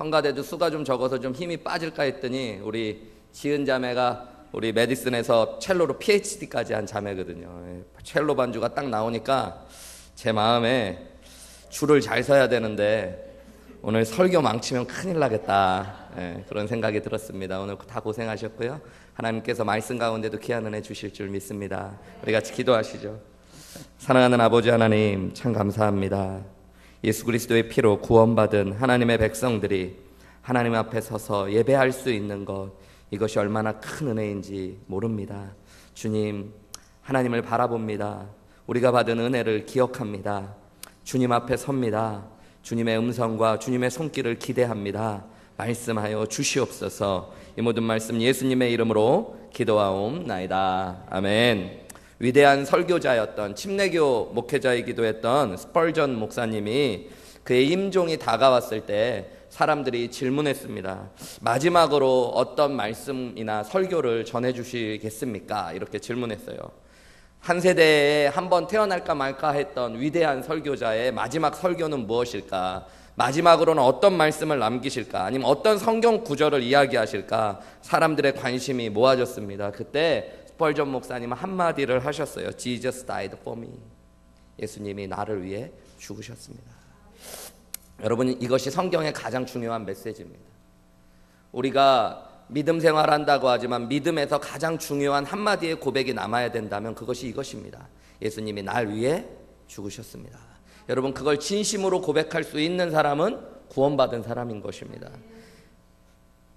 성가대도 수가 좀 적어서 좀 힘이 빠질까 했더니 우리 지은 자매가 우리 메디슨에서 첼로로 PhD까지 한 자매거든요. 첼로 반주가 딱 나오니까 제 마음에 줄을 잘 서야 되는데 오늘 설교 망치면 큰일 나겠다, 그런 생각이 들었습니다. 오늘 다 고생하셨고요. 하나님께서 말씀 가운데도 귀한 은혜 주실 줄 믿습니다. 우리 같이 기도하시죠. 사랑하는 아버지 하나님, 참 감사합니다. 예수 그리스도의 피로 구원받은 하나님의 백성들이 하나님 앞에 서서 예배할 수 있는 것, 이것이 얼마나 큰 은혜인지 모릅니다. 주님, 하나님을 바라봅니다. 우리가 받은 은혜를 기억합니다. 주님 앞에 섭니다. 주님의 음성과 주님의 손길을 기대합니다. 말씀하여 주시옵소서. 이 모든 말씀 예수님의 이름으로 기도하옵나이다. 아멘. 위대한 설교자였던 침례교 목회자이기도 했던 스펄전 목사님이 그의 임종이 다가왔을 때 사람들이 질문했습니다. 마지막으로 어떤 말씀이나 설교를 전해주시겠습니까? 이렇게 질문했어요. 한 세대에 한번 태어날까 말까 했던 위대한 설교자의 마지막 설교는 무엇일까? 마지막으로는 어떤 말씀을 남기실까? 아니면 어떤 성경 구절을 이야기하실까? 사람들의 관심이 모아졌습니다. 그때 스펄전 목사님은 한마디를 하셨어요. Jesus died for me. 예수님이 나를 위해 죽으셨습니다. 여러분, 이것이 성경의 가장 중요한 메시지입니다. 우리가 믿음 생활한다고 하지만 믿음에서 가장 중요한 한마디의 고백이 남아야 된다면 그것이 이것입니다. 예수님이 날 위해 죽으셨습니다. 여러분, 그걸 진심으로 고백할 수 있는 사람은 구원받은 사람인 것입니다.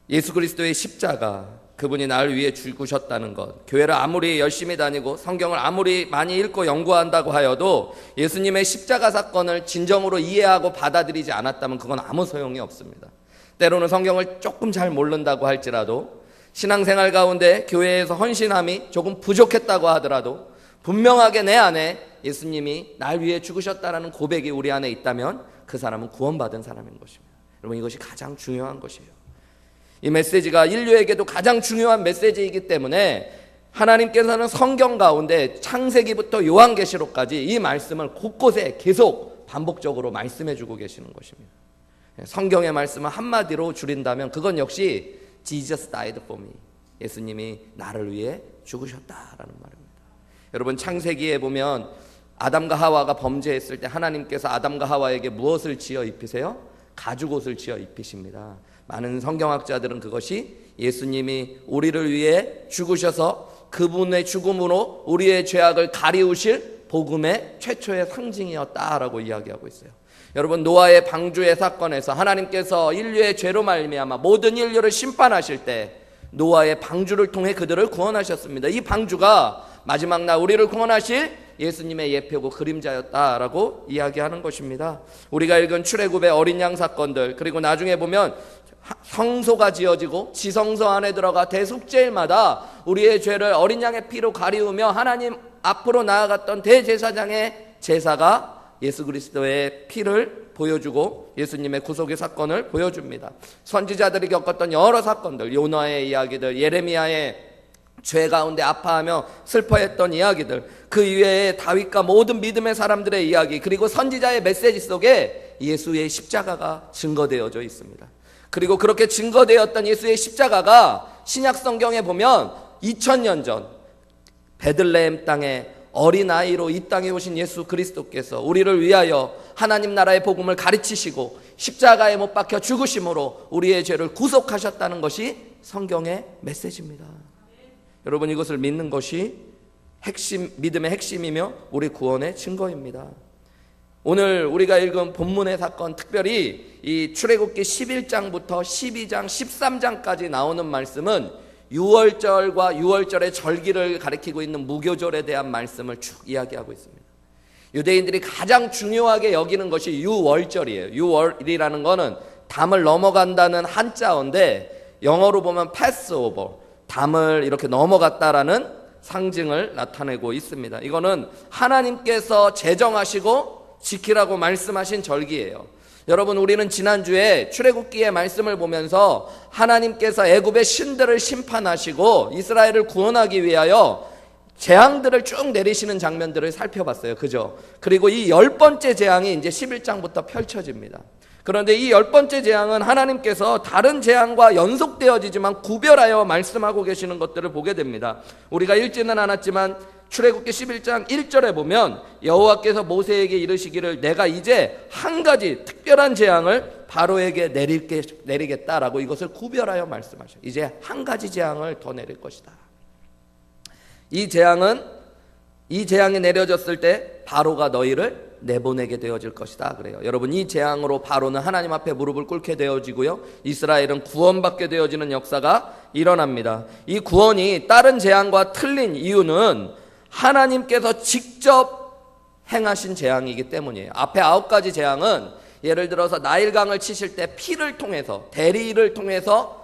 예수 그리스도의 십자가, 그분이 나를 위해 죽으셨다는 것, 교회를 아무리 열심히 다니고 성경을 아무리 많이 읽고 연구한다고 하여도 예수님의 십자가 사건을 진정으로 이해하고 받아들이지 않았다면 그건 아무 소용이 없습니다. 때로는 성경을 조금 잘 모른다고 할지라도, 신앙생활 가운데 교회에서 헌신함이 조금 부족했다고 하더라도 분명하게 내 안에 예수님이 날 위해 죽으셨다라는 고백이 우리 안에 있다면 그 사람은 구원받은 사람인 것입니다. 여러분, 이것이 가장 중요한 것이에요. 이 메시지가 인류에게도 가장 중요한 메시지이기 때문에 하나님께서는 성경 가운데 창세기부터 요한계시록까지 이 말씀을 곳곳에 계속 반복적으로 말씀해 주고 계시는 것입니다. 성경의 말씀을 한마디로 줄인다면 그건 역시 Jesus died for me. 예수님이 나를 위해 죽으셨다라는 말입니다. 여러분, 창세기에 보면 아담과 하와가 범죄했을 때 하나님께서 아담과 하와에게 무엇을 지어 입히세요? 가죽옷을 지어 입히십니다. 많은 성경학자들은 그것이 예수님이 우리를 위해 죽으셔서 그분의 죽음으로 우리의 죄악을 가리우실 복음의 최초의 상징이었다라고 이야기하고 있어요. 여러분, 노아의 방주의 사건에서 하나님께서 인류의 죄로 말미암아 모든 인류를 심판하실 때 노아의 방주를 통해 그들을 구원하셨습니다. 이 방주가 마지막 날 우리를 구원하실 예수님의 예표고 그림자였다라고 이야기하는 것입니다. 우리가 읽은 출애굽의 어린 양 사건들, 그리고 나중에 보면 성소가 지어지고 지성소 안에 들어가 대속죄일마다 우리의 죄를 어린 양의 피로 가리우며 하나님 앞으로 나아갔던 대제사장의 제사가 예수 그리스도의 피를 보여주고 예수님의 구속의 사건을 보여줍니다. 선지자들이 겪었던 여러 사건들, 요나의 이야기들, 예레미야의 죄 가운데 아파하며 슬퍼했던 이야기들, 그 이외에 다윗과 모든 믿음의 사람들의 이야기, 그리고 선지자의 메시지 속에 예수의 십자가가 증거되어져 있습니다. 그리고 그렇게 증거되었던 예수의 십자가가 신약 성경에 보면 2000년 전 베들레헴 땅에 어린아이로 이 땅에 오신 예수 그리스도께서 우리를 위하여 하나님 나라의 복음을 가르치시고 십자가에 못 박혀 죽으심으로 우리의 죄를 구속하셨다는 것이 성경의 메시지입니다. 여러분, 이것을 믿는 것이 믿음의 핵심이며 우리 구원의 증거입니다. 오늘 우리가 읽은 본문의 사건, 특별히 이 출애굽기 11장부터 12장, 13장까지 나오는 말씀은 유월절과 유월절의 절기를 가리키고 있는 무교절에 대한 말씀을 쭉 이야기하고 있습니다. 유대인들이 가장 중요하게 여기는 것이 유월절이에요. 유월이라는 것은 담을 넘어간다는 한자어인데 영어로 보면 패스오버, 담을 이렇게 넘어갔다라는 상징을 나타내고 있습니다. 이거는 하나님께서 제정하시고 지키라고 말씀하신 절기예요. 여러분, 우리는 지난주에 출애굽기의 말씀을 보면서 하나님께서 애굽의 신들을 심판하시고 이스라엘을 구원하기 위하여 재앙들을 쭉 내리시는 장면들을 살펴봤어요. 그죠? 그리고 이 10번째 재앙이 이제 11장부터 펼쳐집니다. 그런데 이 10번째 재앙은 하나님께서 다른 재앙과 연속되어지지만 구별하여 말씀하고 계시는 것들을 보게 됩니다. 우리가 읽지는 않았지만 출애굽기 11장 1절에 보면 여호와께서 모세에게 이르시기를 내가 이제 한 가지 특별한 재앙을 바로에게 내리겠다라고 이것을 구별하여 말씀하셔요. 이제 한 가지 재앙을 더 내릴 것이다. 이 재앙이 내려졌을 때 바로가 너희를 내보내게 되어질 것이다 그래요. 여러분, 이 재앙으로 바로는 하나님 앞에 무릎을 꿇게 되어지고요, 이스라엘은 구원받게 되어지는 역사가 일어납니다. 이 구원이 다른 재앙과 틀린 이유는 하나님께서 직접 행하신 재앙이기 때문이에요. 앞에 9가지 재앙은 예를 들어서 나일강을 치실 때 피를 통해서, 대리를 통해서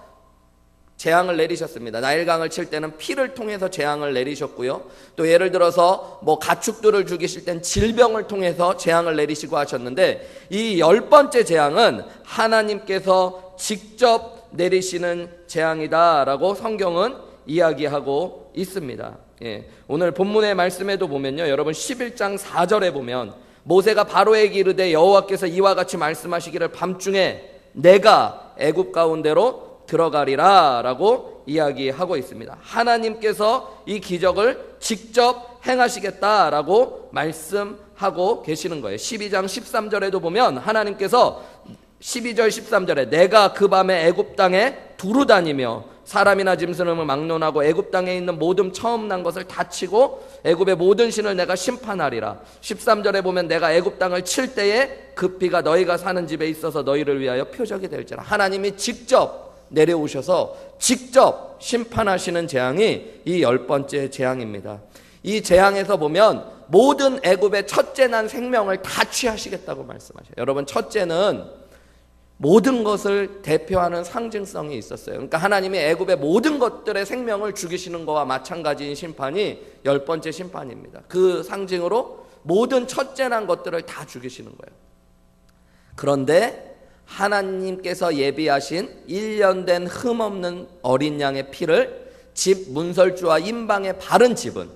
재앙을 내리셨습니다. 나일강을 칠 때는 피를 통해서 재앙을 내리셨고요, 또 예를 들어서 가축들을 죽이실 땐 질병을 통해서 재앙을 내리시고 하셨는데, 이 10번째 재앙은 하나님께서 직접 내리시는 재앙이다라고 성경은 이야기하고 있습니다. 오늘 본문의 말씀에도 보면요, 여러분 11장 4절에 보면 모세가 바로에게 이르되 여호와께서 이와 같이 말씀하시기를 밤중에 내가 애굽 가운데로 들어가리라 라고 이야기하고 있습니다. 하나님께서 이 기적을 직접 행하시겠다라고 말씀하고 계시는 거예요. 12장 13절에도 보면 하나님께서 12절 13절에 내가 그 밤에 애굽 땅에 두루 다니며 사람이나 짐승을 막론하고 애굽 땅에 있는 모든 처음 난 것을 다 치고 애굽의 모든 신을 내가 심판하리라. 13절에 보면 내가 애굽 땅을 칠 때에 그 피가 너희가 사는 집에 있어서 너희를 위하여 표적이 될지라. 하나님이 직접 내려오셔서 직접 심판하시는 재앙이 이 10번째 재앙입니다. 이 재앙에서 보면 모든 애굽의 첫째 난 생명을 다 취하시겠다고 말씀하셔요. 여러분, 첫째는 모든 것을 대표하는 상징성이 있었어요. 그러니까 하나님이 애굽의 모든 것들의 생명을 죽이시는 것과 마찬가지인 심판이 10번째 심판입니다. 그 상징으로 모든 첫째 난 것들을 다 죽이시는 거예요. 그런데 하나님께서 예비하신 1년 된 흠없는 어린 양의 피를 집 문설주와 임방에 바른 집은,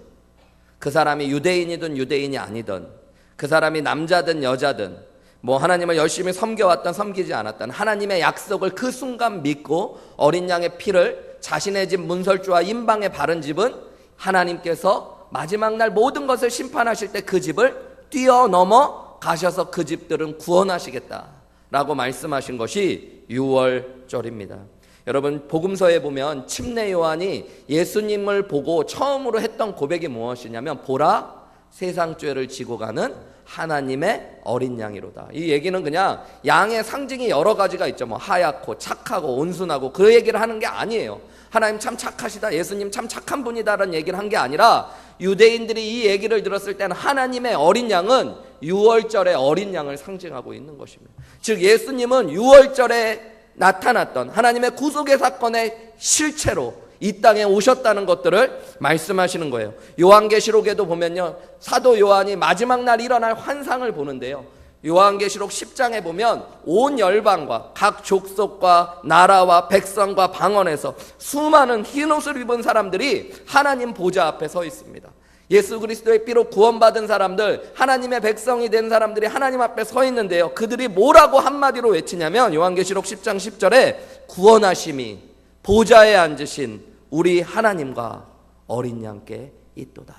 그 사람이 유대인이든 유대인이 아니든, 그 사람이 남자든 여자든, 하나님을 열심히 섬겨왔던 섬기지 않았던, 하나님의 약속을 그 순간 믿고 어린 양의 피를 자신의 집 문설주와 임방에 바른 집은 하나님께서 마지막 날 모든 것을 심판하실 때 그 집을 뛰어넘어 가셔서 그 집들은 구원하시겠다 라고 말씀하신 것이 유월절입니다. 여러분, 복음서에 보면 침례 요한이 예수님을 보고 처음으로 했던 고백이 무엇이냐면 보라, 세상 죄를 지고 가는 하나님의 어린 양이로다. 이 얘기는 그냥 양의 상징이 여러 가지가 있죠. 하얗고 착하고 온순하고 그 얘기를 하는 게 아니에요. 하나님 참 착하시다, 예수님 참 착한 분이다라는 얘기를 한 게 아니라, 유대인들이 이 얘기를 들었을 때는 하나님의 어린 양은 유월절의 어린 양을 상징하고 있는 것입니다. 즉 예수님은 유월절에 나타났던 하나님의 구속의 사건의 실체로 이 땅에 오셨다는 것들을 말씀하시는 거예요. 요한계시록에도 보면요, 사도 요한이 마지막 날 일어날 환상을 보는데요, 요한계시록 10장에 보면 온 열방과 각 족속과 나라와 백성과 방언에서 수많은 흰옷을 입은 사람들이 하나님 보좌 앞에 서 있습니다. 예수 그리스도의 피로 구원받은 사람들, 하나님의 백성이 된 사람들이 하나님 앞에 서 있는데요, 그들이 뭐라고 한마디로 외치냐면 요한계시록 10장 10절에 구원하심이 보좌에 앉으신 우리 하나님과 어린 양께 있도다.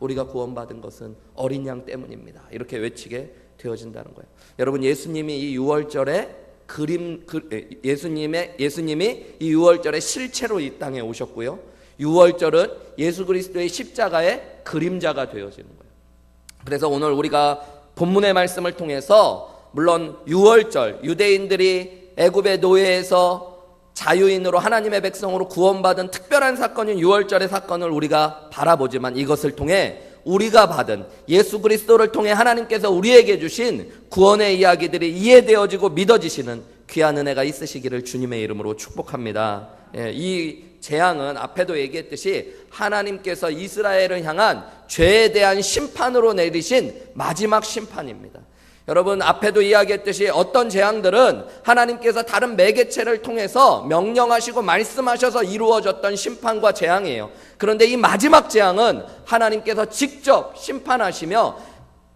우리가 구원받은 것은 어린 양 때문입니다. 이렇게 외치게 되어진다는 거예요. 여러분, 예수님이 이 유월절에 예수님이 이 유월절의 실체로 이 땅에 오셨고요, 유월절은 예수 그리스도의 십자가의 그림자가 되어지는 거예요. 그래서 오늘 우리가 본문의 말씀을 통해서 물론 유월절, 유대인들이 애굽의 노예에서 자유인으로 하나님의 백성으로 구원받은 특별한 사건인 유월절의 사건을 우리가 바라보지만, 이것을 통해 우리가 받은 예수 그리스도를 통해 하나님께서 우리에게 주신 구원의 이야기들이 이해되어지고 믿어지시는 귀한 은혜가 있으시기를 주님의 이름으로 축복합니다. 이 재앙은 앞에도 얘기했듯이 하나님께서 이스라엘을 향한 죄에 대한 심판으로 내리신 마지막 심판입니다. 여러분, 앞에도 이야기했듯이 어떤 재앙들은 하나님께서 다른 매개체를 통해서 명령하시고 말씀하셔서 이루어졌던 심판과 재앙이에요. 그런데 이 마지막 재앙은 하나님께서 직접 심판하시며,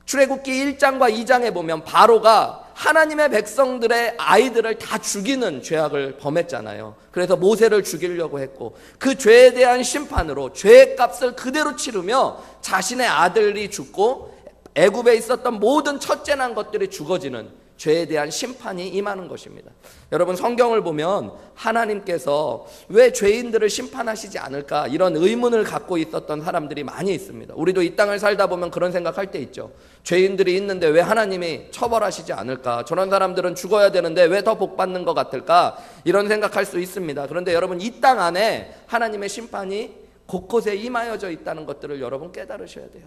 출애굽기 1장과 2장에 보면 바로가 하나님의 백성들의 아이들을 다 죽이는 죄악을 범했잖아요. 그래서 모세를 죽이려고 했고, 그 죄에 대한 심판으로 죄의 값을 그대로 치르며 자신의 아들이 죽고 애굽에 있었던 모든 첫째 난 것들이 죽어지는 죄에 대한 심판이 임하는 것입니다. 여러분, 성경을 보면 하나님께서 왜 죄인들을 심판하시지 않을까, 이런 의문을 갖고 있었던 사람들이 많이 있습니다. 우리도 이 땅을 살다 보면 그런 생각할 때 있죠. 죄인들이 있는데 왜 하나님이 처벌하시지 않을까, 저런 사람들은 죽어야 되는데 왜 더 복 받는 것 같을까, 이런 생각할 수 있습니다. 그런데 여러분, 이 땅 안에 하나님의 심판이 곳곳에 임하여져 있다는 것들을 여러분 깨달으셔야 돼요.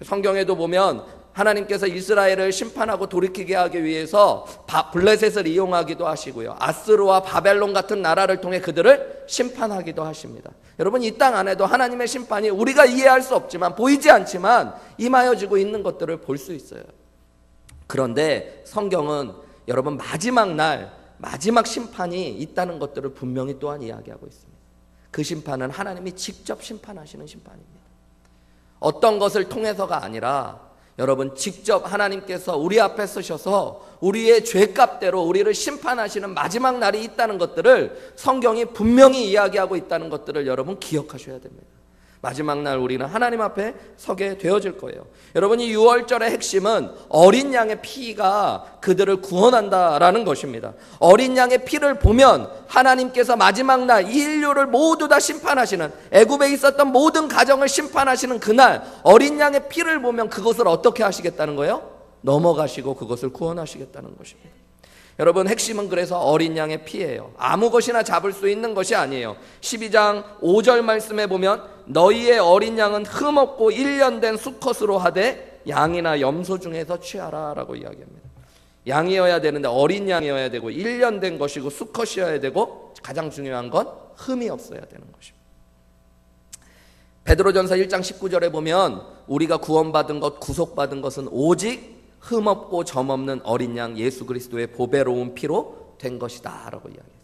성경에도 보면 하나님께서 이스라엘을 심판하고 돌이키게 하기 위해서 블레셋을 이용하기도 하시고요, 아스르와 바벨론 같은 나라를 통해 그들을 심판하기도 하십니다. 여러분, 이 땅 안에도 하나님의 심판이 우리가 이해할 수 없지만, 보이지 않지만 임하여지고 있는 것들을 볼 수 있어요. 그런데 성경은 여러분, 마지막 날 마지막 심판이 있다는 것들을 분명히 또한 이야기하고 있습니다. 그 심판은 하나님이 직접 심판하시는 심판입니다. 어떤 것을 통해서가 아니라 여러분, 직접 하나님께서 우리 앞에 서셔서 우리의 죄값대로 우리를 심판하시는 마지막 날이 있다는 것들을 성경이 분명히 이야기하고 있다는 것들을 여러분 기억하셔야 됩니다. 마지막 날 우리는 하나님 앞에 서게 되어질 거예요. 여러분, 이 유월절의 핵심은 어린 양의 피가 그들을 구원한다라는 것입니다. 어린 양의 피를 보면 하나님께서 마지막 날 이 인류를 모두 다 심판하시는, 애굽에 있었던 모든 가정을 심판하시는 그날 어린 양의 피를 보면 그것을 어떻게 하시겠다는 거예요? 넘어가시고 그것을 구원하시겠다는 것입니다. 여러분, 핵심은 그래서 어린 양의 피예요. 아무 것이나 잡을 수 있는 것이 아니에요. 12장 5절 말씀에 보면 너희의 어린 양은 흠없고 1년 된 수컷으로 하되 양이나 염소 중에서 취하라 라고 이야기합니다. 양이어야 되는데 어린 양이어야 되고 1년 된 것이고 수컷이어야 되고, 가장 중요한 건 흠이 없어야 되는 것입니다. 베드로전서 1장 19절에 보면 우리가 구원받은 것, 구속받은 것은 오직 흠없고 점없는 어린 양 예수 그리스도의 보배로운 피로 된 것이다 라고 이야기해요.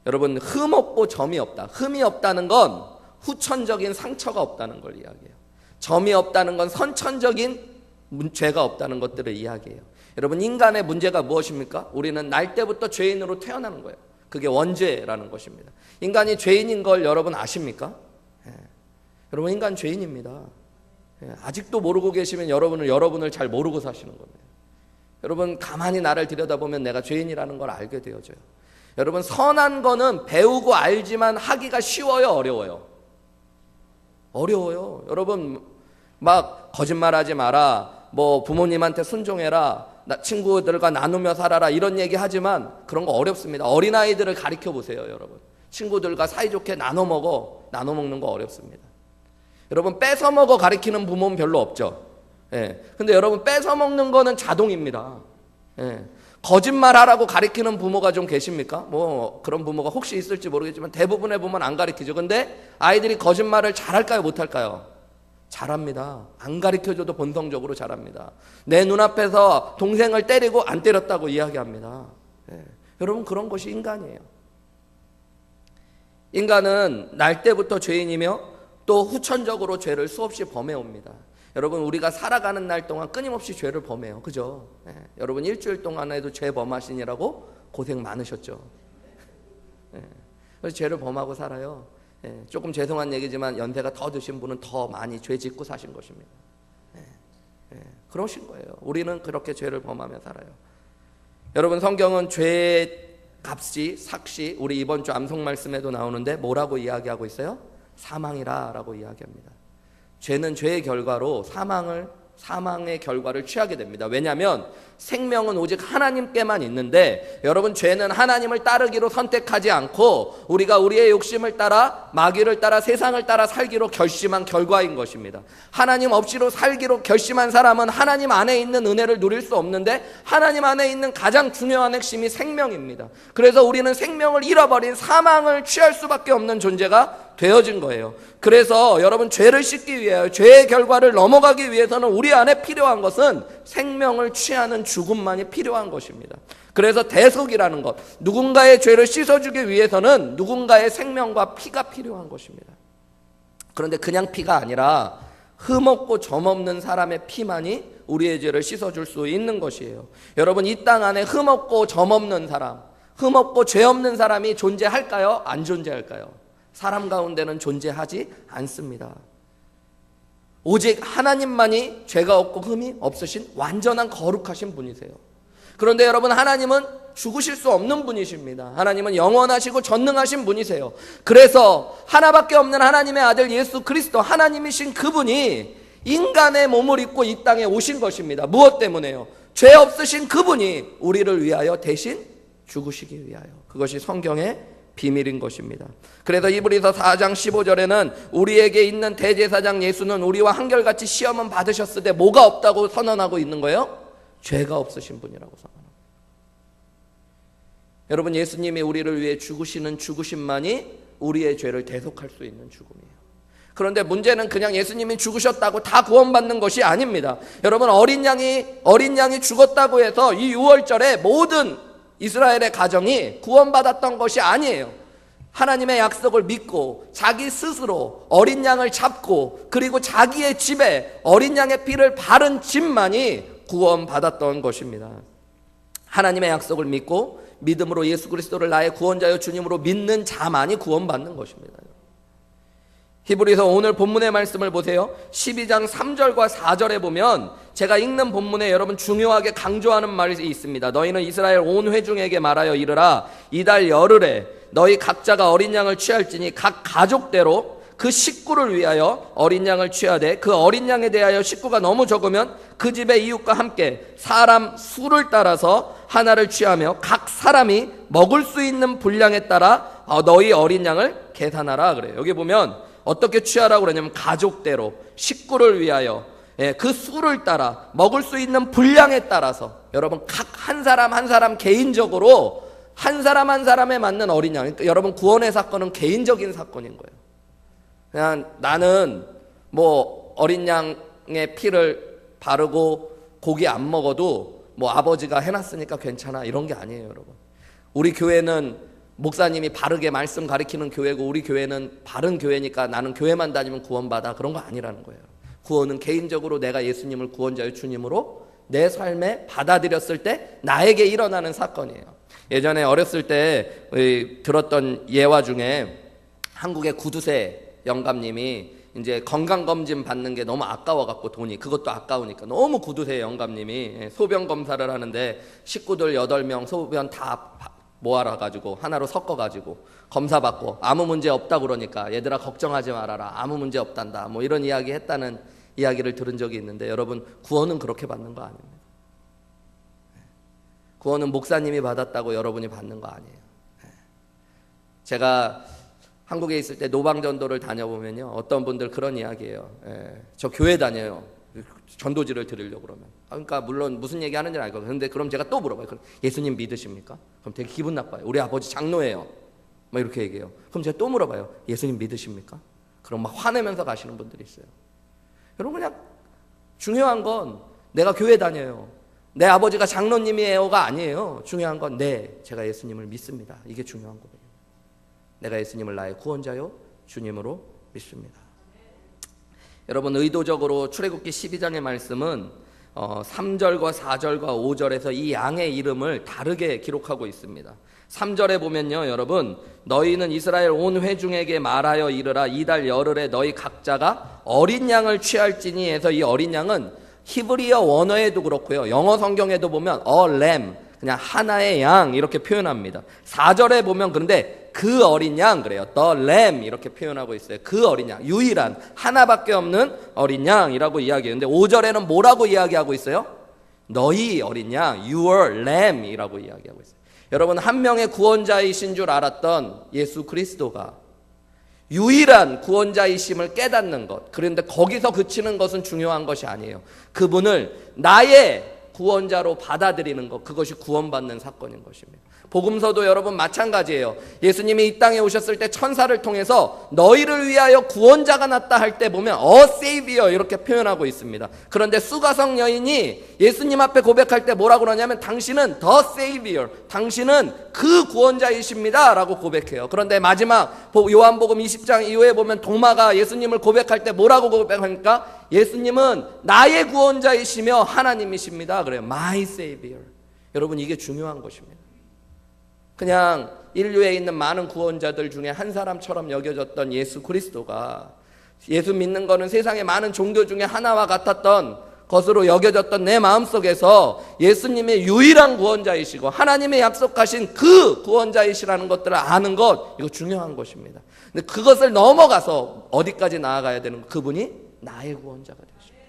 여러분, 흠없고 점이 없다, 흠이 없다는 건 후천적인 상처가 없다는 걸 이야기해요. 점이 없다는 건 선천적인 죄가 없다는 것들을 이야기해요. 여러분, 인간의 문제가 무엇입니까? 우리는 날 때부터 죄인으로 태어나는 거예요. 그게 원죄라는 것입니다. 인간이 죄인인 걸 여러분 아십니까? 여러분, 인간 죄인입니다. 아직도 모르고 계시면 여러분을 잘 모르고 사시는 겁니다. 여러분, 가만히 나를 들여다보면 내가 죄인이라는 걸 알게 되어져요. 여러분, 선한 거는 배우고 알지만 하기가 쉬워요, 어려워요? 어려워요. 여러분, 막 거짓말하지 마라, 뭐 부모님한테 순종해라, 친구들과 나누며 살아라, 이런 얘기 하지만 그런 거 어렵습니다. 어린아이들을 가르쳐 보세요. 여러분, 친구들과 사이좋게 나눠 먹는 거 어렵습니다. 여러분, 뺏어 먹어 가르치는 부모는 별로 없죠. 근데 여러분, 뺏어 먹는 거는 자동입니다. 거짓말하라고 가르치는 부모가 좀 계십니까? 뭐 그런 부모가 혹시 있을지 모르겠지만 대부분의 부모는 안 가르치죠. 근데 아이들이 거짓말을 잘할까요, 못할까요? 잘합니다. 안 가르쳐줘도 본성적으로 잘합니다. 내 눈앞에서 동생을 때리고 안 때렸다고 이야기합니다. 여러분, 그런 것이 인간이에요. 인간은 날 때부터 죄인이며 또 후천적으로 죄를 수없이 범해옵니다. 여러분, 우리가 살아가는 날 동안 끊임없이 죄를 범해요. 그죠? 여러분, 일주일 동안에도 죄 범하시느라고 고생 많으셨죠? 그래서 죄를 범하고 살아요. 조금 죄송한 얘기지만 연세가 더 드신 분은 더 많이 죄 짓고 사신 것입니다. 그러신 거예요. 우리는 그렇게 죄를 범하며 살아요. 여러분, 성경은 죄의 값이, 삭시, 우리 이번 주 암송 말씀에도 나오는데 뭐라고 이야기하고 있어요? 사망이라 라고 이야기합니다. 죄는 죄의 결과로 사망의 결과를 취하게 됩니다. 왜냐하면 생명은 오직 하나님께만 있는데, 여러분, 죄는 하나님을 따르기로 선택하지 않고 우리가 우리의 욕심을 따라, 마귀를 따라, 세상을 따라 살기로 결심한 결과인 것입니다. 하나님 없이로 살기로 결심한 사람은 하나님 안에 있는 은혜를 누릴 수 없는데, 하나님 안에 있는 가장 중요한 핵심이 생명입니다. 그래서 우리는 생명을 잃어버린 사망을 취할 수밖에 없는 존재가 되어진 거예요. 그래서 여러분, 죄를 씻기 위하여, 죄의 결과를 넘어가기 위해서는 우리 안에 필요한 것은 생명을 취하는 죽음만이 필요한 것입니다. 그래서 대속이라는 것, 누군가의 죄를 씻어주기 위해서는 누군가의 생명과 피가 필요한 것입니다. 그런데 그냥 피가 아니라 흠없고 점없는 사람의 피만이 우리의 죄를 씻어줄 수 있는 것이에요. 여러분, 이 땅 안에 흠없고 점없는 사람, 흠없고 죄 없는 사람이 존재할까요? 안 존재할까요? 사람 가운데는 존재하지 않습니다. 오직 하나님만이 죄가 없고 흠이 없으신 완전한 거룩하신 분이세요. 그런데 여러분, 하나님은 죽으실 수 없는 분이십니다. 하나님은 영원하시고 전능하신 분이세요. 그래서 하나밖에 없는 하나님의 아들 예수 그리스도, 하나님이신 그분이 인간의 몸을 입고 이 땅에 오신 것입니다. 무엇 때문에요? 죄 없으신 그분이 우리를 위하여 대신 죽으시기 위하여. 그것이 성경의 비밀인 것입니다. 그래서 이브리서 4장 15절에는 우리에게 있는 대제사장 예수는 우리와 한결같이 시험은 받으셨으되 뭐가 없다고 선언하고 있는 거예요? 죄가 없으신 분이라고 선언합니다. 여러분, 예수님이 우리를 위해 죽으시는 죽으심만이 우리의 죄를 대속할 수 있는 죽음이에요. 그런데 문제는 그냥 예수님이 죽으셨다고 다 구원받는 것이 아닙니다. 여러분, 어린 양이 죽었다고 해서 이 6월절에 모든 이스라엘의 가정이 구원받았던 것이 아니에요. 하나님의 약속을 믿고 자기 스스로 어린 양을 잡고 그리고 자기의 집에 어린 양의 피를 바른 집만이 구원받았던 것입니다. 하나님의 약속을 믿고 믿음으로 예수 그리스도를 나의 구원자여 주님으로 믿는 자만이 구원받는 것입니다. 히브리서 오늘 본문의 말씀을 보세요. 12장 3절과 4절에 보면 제가 읽는 본문에 여러분 중요하게 강조하는 말이 있습니다. 너희는 이스라엘 온 회중에게 말하여 이르라. 이달 열흘에 너희 각자가 어린 양을 취할지니 각 가족대로 그 식구를 위하여 어린 양을 취하되 그 어린 양에 대하여 식구가 너무 적으면 그 집의 이웃과 함께 사람 수를 따라서 하나를 취하며 각 사람이 먹을 수 있는 분량에 따라 너희 어린 양을 계산하라 그래요. 여기 보면 어떻게 취하라고 그러냐면 가족대로 식구를 위하여 그 수를 따라 먹을 수 있는 분량에 따라서 여러분 각 한 사람 한 사람 개인적으로 한 사람 한 사람에 맞는 어린 양. 그러니까 여러분 구원의 사건은 개인적인 사건인 거예요. 그냥 나는 뭐 어린 양의 피를 바르고 고기 안 먹어도 뭐 아버지가 해놨으니까 괜찮아 이런 게 아니에요. 여러분, 우리 교회는 목사님이 바르게 말씀 가르치는 교회고 우리 교회는 바른 교회니까 나는 교회만 다니면 구원받아 그런 거 아니라는 거예요. 구원은 개인적으로 내가 예수님을 구원자의 주님으로 내 삶에 받아들였을 때 나에게 일어나는 사건이에요. 예전에 어렸을 때 들었던 예화 중에 한국의 구두쇠 영감님이 이제 건강검진 받는 게 너무 아까워갖고 돈이 그것도 아까우니까 너무 구두쇠 영감님이 소변 검사를 하는데 식구들 8명 소변 다 모아가지고 하나로 섞어가지고 검사받고 아무 문제 없다 그러니까 얘들아 걱정하지 말아라 아무 문제 없단다 뭐 이런 이야기 했다는 이야기를 들은 적이 있는데 여러분 구원은 그렇게 받는 거 아닙니다. 구원은 목사님이 받았다고 여러분이 받는 거 아니에요. 제가 한국에 있을 때 노방전도를 다녀보면요 어떤 분들 그런 이야기예요. 저 교회 다녀요. 전도지를 드리려고 그러면 그러니까 물론 무슨 얘기 하는지는 알거든요. 그런데 그럼 제가 또 물어봐요. 그럼 예수님 믿으십니까? 그럼 되게 기분 나빠요. 우리 아버지 장로예요 막 이렇게 얘기해요. 그럼 제가 또 물어봐요. 예수님 믿으십니까? 그럼 막 화내면서 가시는 분들이 있어요. 여러분 그냥 중요한 건 내가 교회 다녀요 내 아버지가 장로님이에요가 아니에요. 중요한 건 제가 예수님을 믿습니다. 이게 중요한 거예요. 내가 예수님을 나의 구원자요 주님으로 믿습니다. 여러분 의도적으로 출애굽기 12장의 말씀은 3절과 4절과 5절에서 이 양의 이름을 다르게 기록하고 있습니다. 3절에 보면요 여러분 너희는 이스라엘 온 회중에게 말하여 이르라 이달 열흘에 너희 각자가 어린 양을 취할지니 해서 이 어린 양은 히브리어 원어에도 그렇고요 영어 성경에도 보면 a lamb 그냥 하나의 양 이렇게 표현합니다. 4절에 보면 그런데 그 어린 양 그래요. the lamb 이렇게 표현하고 있어요. 그 어린 양 유일한 하나밖에 없는 어린 양이라고 이야기해요. 근데 5절에는 뭐라고 이야기하고 있어요? 너희 어린 양 your lamb이라고 이야기하고 있어요. 여러분 한 명의 구원자이신 줄 알았던 예수 그리스도가 유일한 구원자이심을 깨닫는 것 그런데 거기서 그치는 것은 중요한 것이 아니에요. 그분을 나의 구원자로 받아들이는 것 그것이 구원받는 사건인 것입니다. 복음서도 여러분 마찬가지예요. 예수님이 이 땅에 오셨을 때 천사를 통해서 너희를 위하여 구원자가 났다 할 때 보면 a savior 이렇게 표현하고 있습니다. 그런데 수가성 여인이 예수님 앞에 고백할 때 뭐라고 그러냐면 당신은 the savior 당신은 그 구원자이십니다 라고 고백해요. 그런데 마지막 요한복음 20장 이후에 보면 도마가 예수님을 고백할 때 뭐라고 고백합니까? 예수님은 나의 구원자이시며 하나님이십니다 그래요. My Savior. 여러분, 이게 중요한 것입니다. 그냥 인류에 있는 많은 구원자들 중에 한 사람처럼 여겨졌던 예수 그리스도가, 예수 믿는 거는 세상의 많은 종교 중에 하나와 같았던 것으로 여겨졌던 내 마음속에서 예수님의 유일한 구원자이시고 하나님의 약속하신 그 구원자이시라는 것들을 아는 것, 이거 중요한 것입니다. 근데 그것을 넘어가서 어디까지 나아가야 되는 거? 그분이 나의 구원자가 되십니다.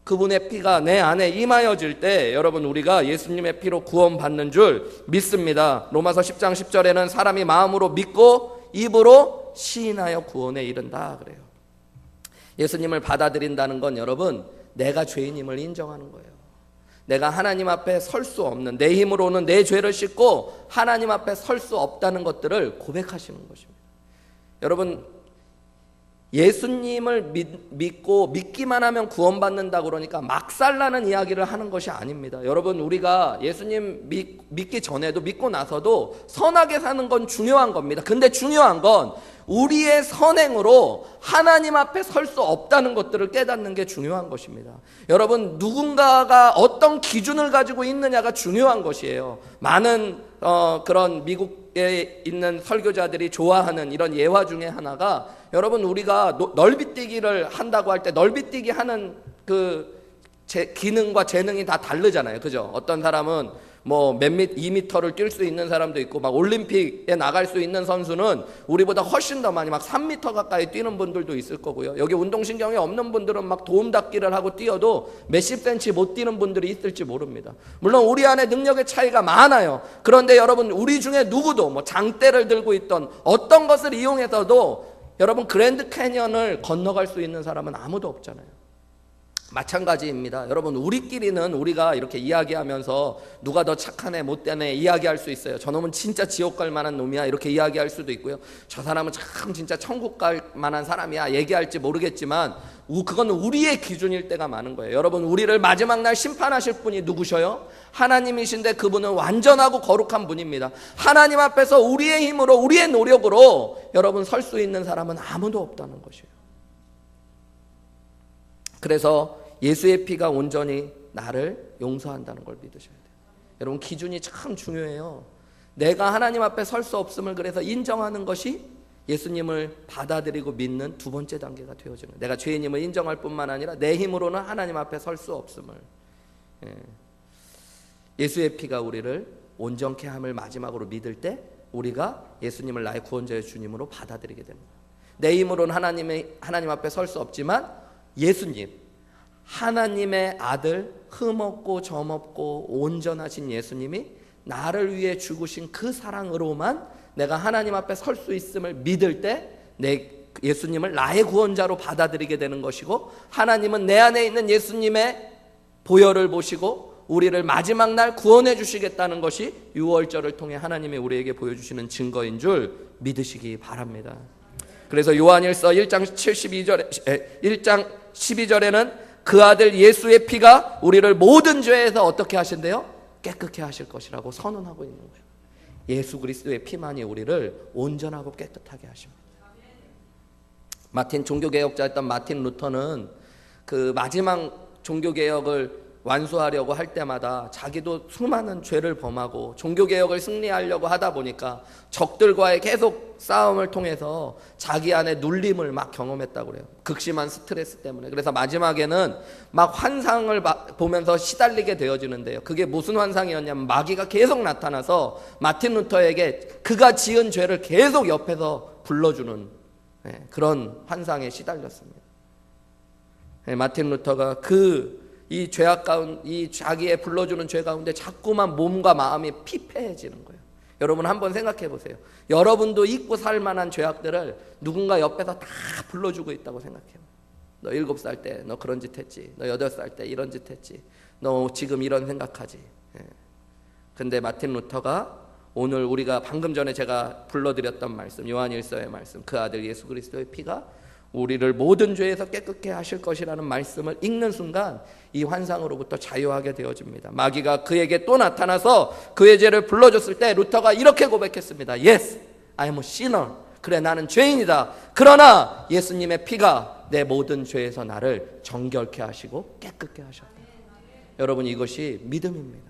그분의 피가 내 안에 임하여질 때 여러분, 우리가 예수님의 피로 구원받는 줄 믿습니다. 로마서 10장 10절에는 사람이 마음으로 믿고 입으로 시인하여 구원에 이른다 그래요. 예수님을 받아들인다는 건 여러분, 내가 죄인임을 인정하는 거예요. 내가 하나님 앞에 설 수 없는, 내 힘으로는 내 죄를 씻고 하나님 앞에 설 수 없다는 것들을 고백하시는 것입니다. 여러분, 예수님을 믿고 믿기만 하면 구원받는다고 그러니까 막살나는 이야기를 하는 것이 아닙니다. 여러분, 우리가 예수님 믿기 전에도 믿고 나서도 선하게 사는 건 중요한 겁니다. 근데 중요한 건 우리의 선행으로 하나님 앞에 설 수 없다는 것들을 깨닫는 게 중요한 것입니다. 여러분, 누군가가 어떤 기준을 가지고 있느냐가 중요한 것이에요. 많은 그런 미국에 있는 설교자들이 좋아하는 이런 예화 중에 하나가, 여러분, 우리가 넓이뛰기를 한다고 할 때 넓이뛰기 하는 그 기능과 재능이 다 다르잖아요. 그죠? 어떤 사람은 뭐 2m를 뛸 수 있는 사람도 있고, 막 올림픽에 나갈 수 있는 선수는 우리보다 훨씬 더 많이 막 3m 가까이 뛰는 분들도 있을 거고요. 여기 운동신경이 없는 분들은 막 도움닫기를 하고 뛰어도 몇십 센치 못 뛰는 분들이 있을지 모릅니다. 물론 우리 안에 능력의 차이가 많아요. 그런데 여러분, 우리 중에 누구도 뭐 장대를 들고 있던 어떤 것을 이용해서도 여러분, 그랜드 캐니언을 건너갈 수 있는 사람은 아무도 없잖아요. 마찬가지입니다. 여러분, 우리끼리는 우리가 이렇게 이야기하면서 누가 더 착한 애 못된 애 이야기할 수 있어요. 저놈은 진짜 지옥 갈 만한 놈이야 이렇게 이야기할 수도 있고요. 저 사람은 참 진짜 천국 갈 만한 사람이야 얘기할지 모르겠지만 그건 우리의 기준일 때가 많은 거예요. 여러분, 우리를 마지막 날 심판하실 분이 누구셔요? 하나님이신데 그분은 완전하고 거룩한 분입니다. 하나님 앞에서 우리의 힘으로 우리의 노력으로 여러분 설 수 있는 사람은 아무도 없다는 것이에요. 그래서 예수의 피가 온전히 나를 용서한다는 걸 믿으셔야 돼요. 여러분, 기준이 참 중요해요. 내가 하나님 앞에 설 수 없음을 그래서 인정하는 것이 예수님을 받아들이고 믿는 두 번째 단계가 되어지는, 내가 죄인임을 인정할 뿐만 아니라 내 힘으로는 하나님 앞에 설 수 없음을, 예수의 피가 우리를 온전케 함을 마지막으로 믿을 때 우리가 예수님을 나의 구원자의 주님으로 받아들이게 됩니다. 내 힘으로는 하나님 앞에 설 수 없지만 예수님, 하나님의 아들, 흠없고 점없고 온전하신 예수님이 나를 위해 죽으신 그 사랑으로만 내가 하나님 앞에 설 수 있음을 믿을 때 예수님을 나의 구원자로 받아들이게 되는 것이고, 하나님은 내 안에 있는 예수님의 보혈을 보시고 우리를 마지막 날 구원해 주시겠다는 것이 유월절을 통해 하나님이 우리에게 보여주시는 증거인 줄 믿으시기 바랍니다. 그래서 요한일서 1장 12절에는 그 아들 예수의 피가 우리를 모든 죄에서 어떻게 하신대요? 깨끗게 하실 것이라고 선언하고 있는 거예요. 예수 그리스도의 피만이 우리를 온전하고 깨끗하게 하십니다. 종교개혁자였던 마틴 루터는 그 마지막 종교개혁을 완수하려고 할 때마다 자기도 수많은 죄를 범하고 종교개혁을 승리하려고 하다 보니까 적들과의 계속 싸움을 통해서 자기 안에 눌림을 막 경험했다고 그래요. 극심한 스트레스 때문에. 그래서 마지막에는 막 환상을 보면서 시달리게 되어지는데요. 그게 무슨 환상이었냐면 마귀가 계속 나타나서 마틴 루터에게 그가 지은 죄를 계속 옆에서 불러주는 그런 환상에 시달렸습니다. 마틴 루터가 이 죄악 가운데, 이 자기의 불러주는 죄 가운데 자꾸만 몸과 마음이 피폐해지는 거예요. 여러분, 한번 생각해 보세요. 여러분도 잊고 살 만한 죄악들을 누군가 옆에서 다 불러주고 있다고 생각해요. 너 7살 때 너 그런 짓 했지. 너 8살 때 이런 짓 했지. 너 지금 이런 생각하지. 근데 마틴 루터가 오늘 우리가 방금 전에 제가 불러드렸던 말씀, 요한일서의 말씀, 그 아들 예수 그리스도의 피가 우리를 모든 죄에서 깨끗게 하실 것이라는 말씀을 읽는 순간 이 환상으로부터 자유하게 되어집니다. 마귀가 그에게 또 나타나서 그의 죄를 불러줬을 때 루터가 이렇게 고백했습니다. Yes, I am a sinner. 그래, 나는 죄인이다. 그러나 예수님의 피가 내 모든 죄에서 나를 정결케 하시고 깨끗게 하셨다. 여러분, 이것이 믿음입니다.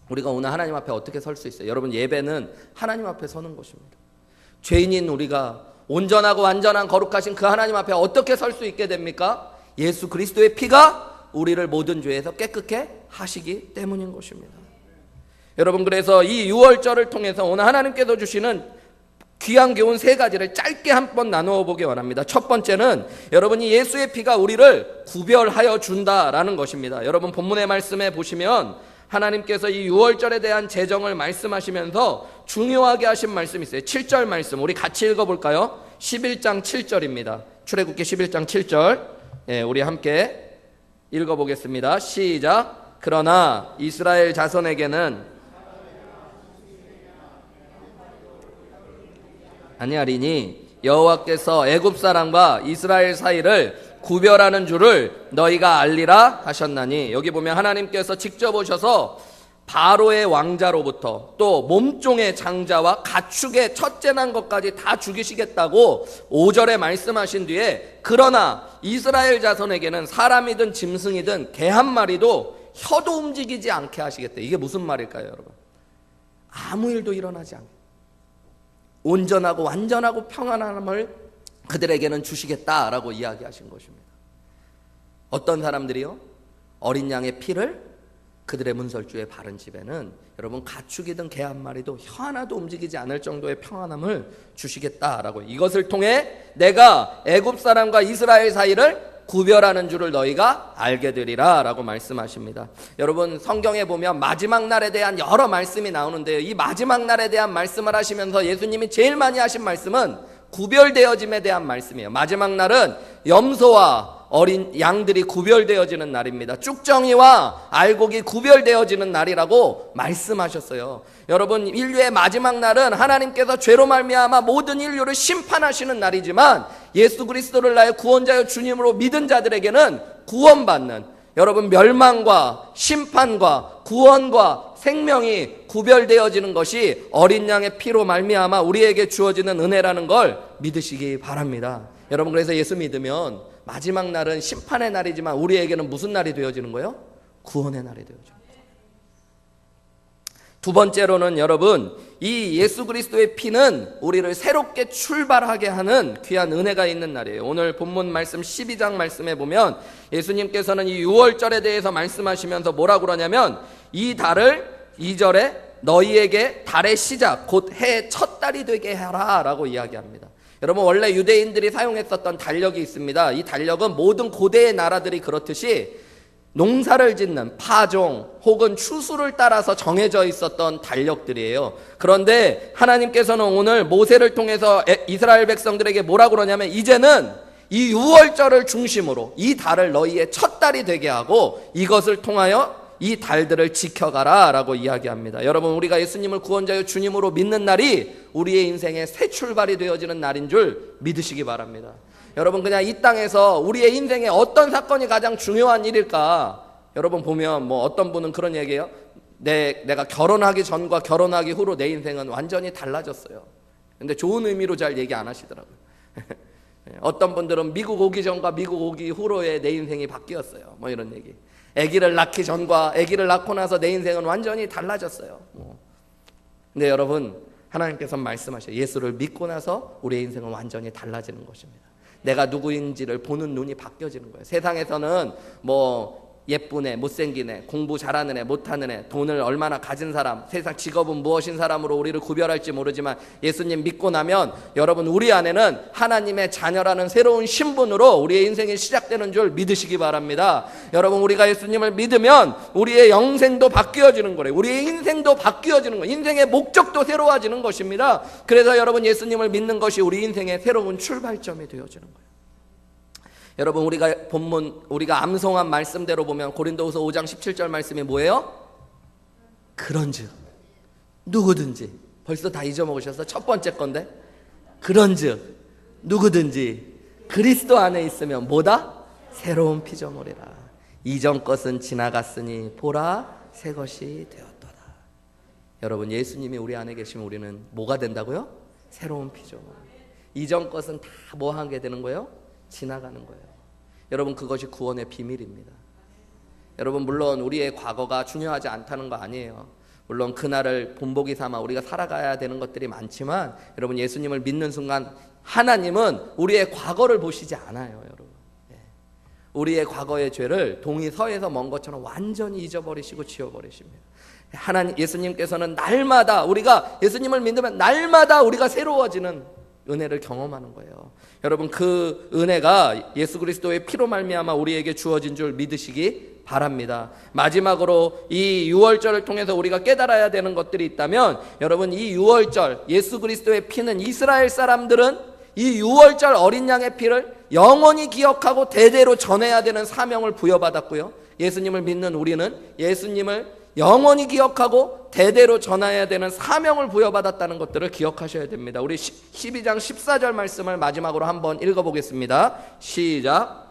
우리가 오늘 하나님 앞에 어떻게 설 수 있어요? 여러분, 예배는 하나님 앞에 서는 것입니다. 죄인인 우리가 온전하고 완전한 거룩하신 그 하나님 앞에 어떻게 설 수 있게 됩니까? 예수 그리스도의 피가 우리를 모든 죄에서 깨끗게 하시기 때문인 것입니다. 여러분, 그래서 이 유월절을 통해서 오늘 하나님께서 주시는 귀한 교훈 세 가지를 짧게 한번 나누어 보기 원합니다. 첫 번째는 여러분이 예수의 피가 우리를 구별하여 준다라는 것입니다. 여러분, 본문의 말씀에 보시면 하나님께서 이 유월절에 대한 제정을 말씀하시면서 중요하게 하신 말씀이 있어요. 7절 말씀 우리 같이 읽어볼까요? 11장 7절입니다. 출애굽기 11장 7절 우리 함께 읽어보겠습니다. 시작. 그러나 이스라엘 자손에게는 아니하리니 여호와께서 애굽 사람과 이스라엘 사이를 구별하는 줄을 너희가 알리라 하셨나니, 여기 보면 하나님께서 직접 오셔서 바로의 왕자로부터 또 몸종의 장자와 가축의 첫째 난 것까지 다 죽이시겠다고 5절에 말씀하신 뒤에 그러나 이스라엘 자손에게는 사람이든 짐승이든 개 한 마리도 혀도 움직이지 않게 하시겠다. 이게 무슨 말일까요, 여러분? 아무 일도 일어나지 않게 온전하고 완전하고 평안함을 그들에게는 주시겠다라고 이야기하신 것입니다. 어떤 사람들이요? 어린 양의 피를 그들의 문설주에 바른 집에는 여러분 가축이든 개 한 마리도 혀 하나도 움직이지 않을 정도의 평안함을 주시겠다라고, 이것을 통해 내가 애굽 사람과 이스라엘 사이를 구별하는 줄을 너희가 알게 되리라 라고 말씀하십니다. 여러분, 성경에 보면 마지막 날에 대한 여러 말씀이 나오는데요, 이 마지막 날에 대한 말씀을 하시면서 예수님이 제일 많이 하신 말씀은 구별되어짐에 대한 말씀이에요. 마지막 날은 염소와 어린 양들이 구별되어지는 날입니다. 쭉정이와 알곡이 구별되어지는 날이라고 말씀하셨어요. 여러분, 인류의 마지막 날은 하나님께서 죄로 말미암아 모든 인류를 심판하시는 날이지만 예수 그리스도를 나의 구원자여 주님으로 믿은 자들에게는 구원받는, 여러분, 멸망과 심판과 구원과 생명이 구별되어지는 것이 어린 양의 피로 말미암아 우리에게 주어지는 은혜라는 걸 믿으시기 바랍니다. 여러분, 그래서 예수 믿으면 마지막 날은 심판의 날이지만 우리에게는 무슨 날이 되어지는 거예요? 구원의 날이 되어지는 거예요. 두 번째로는 여러분, 이 예수 그리스도의 피는 우리를 새롭게 출발하게 하는 귀한 은혜가 있는 날이에요. 오늘 본문 말씀 12장 말씀에 보면 예수님께서는 이 유월절에 대해서 말씀하시면서 뭐라고 그러냐면 이 달을 2절에 너희에게 달의 시작 곧 해의 첫 달이 되게 하라 라고 이야기합니다. 여러분, 원래 유대인들이 사용했었던 달력이 있습니다. 이 달력은 모든 고대의 나라들이 그렇듯이 농사를 짓는 파종 혹은 추수를 따라서 정해져 있었던 달력들이에요. 그런데 하나님께서는 오늘 모세를 통해서 이스라엘 백성들에게 뭐라고 그러냐면 이제는 이 유월절을 중심으로 이 달을 너희의 첫 달이 되게 하고 이것을 통하여 이 달들을 지켜가라 라고 이야기합니다. 여러분, 우리가 예수님을 구원자여 주님으로 믿는 날이 우리의 인생의 새 출발이 되어지는 날인 줄 믿으시기 바랍니다. 여러분, 그냥 이 땅에서 우리의 인생에 어떤 사건이 가장 중요한 일일까? 여러분 보면 뭐 어떤 분은 그런 얘기해요. 내가 결혼하기 전과 결혼하기 후로 내 인생은 완전히 달라졌어요. 근데 좋은 의미로 잘 얘기 안 하시더라고요. 어떤 분들은 미국 오기 전과 미국 오기 후로의 내 인생이 바뀌었어요. 뭐 이런 얘기. 아기를 낳기 전과 아기를 낳고 나서 내 인생은 완전히 달라졌어요. 근데 여러분, 하나님께서 말씀하셔요. 예수를 믿고 나서 우리의 인생은 완전히 달라지는 것입니다. 내가 누구인지를 보는 눈이 바뀌어지는 거예요. 세상에서는 뭐 예쁜 애, 못생긴 애, 공부 잘하는 애, 못하는 애, 돈을 얼마나 가진 사람, 세상 직업은 무엇인 사람으로 우리를 구별할지 모르지만 예수님 믿고 나면 여러분, 우리 안에는 하나님의 자녀라는 새로운 신분으로 우리의 인생이 시작되는 줄 믿으시기 바랍니다. 여러분, 우리가 예수님을 믿으면 우리의 영생도 바뀌어지는 거래요. 우리의 인생도 바뀌어지는 거예요. 인생의 목적도 새로워지는 것입니다. 그래서 여러분, 예수님을 믿는 것이 우리 인생의 새로운 출발점이 되어지는 거예요. 여러분, 우리가 암송한 말씀대로 보면 고린도후서 5장 17절 말씀이 뭐예요? 그런즉 누구든지, 벌써 다 잊어먹으셔서 첫 번째 건데, 그런즉 누구든지 그리스도 안에 있으면 뭐다? 새로운 피조물이라. 이전 것은 지나갔으니 보라 새 것이 되었도다. 여러분, 예수님이 우리 안에 계시면 우리는 뭐가 된다고요? 새로운 피조물. 이전 것은 다 뭐 하게 되는 거예요? 지나가는 거예요. 여러분, 그것이 구원의 비밀입니다. 여러분, 물론 우리의 과거가 중요하지 않다는 거 아니에요. 물론 그날을 본보기 삼아 우리가 살아가야 되는 것들이 많지만, 여러분, 예수님을 믿는 순간 하나님은 우리의 과거를 보시지 않아요. 여러분, 우리의 과거의 죄를 동이 서에서 먼 것처럼 완전히 잊어버리시고 지워버리십니다. 하나님, 예수님께서는 날마다, 우리가 예수님을 믿으면 날마다 우리가 새로워지는 은혜를 경험하는 거예요. 여러분, 그 은혜가 예수 그리스도의 피로 말미암아 우리에게 주어진 줄 믿으시기 바랍니다. 마지막으로 이 유월절을 통해서 우리가 깨달아야 되는 것들이 있다면, 여러분, 이 유월절 예수 그리스도의 피는, 이스라엘 사람들은 이 유월절 어린 양의 피를 영원히 기억하고 대대로 전해야 되는 사명을 부여받았고요, 예수님을 믿는 우리는 예수님을 영원히 기억하고 대대로 전해야 되는 사명을 부여받았다는 것들을 기억하셔야 됩니다. 우리 12장 14절 말씀을 마지막으로 한번 읽어보겠습니다. 시작.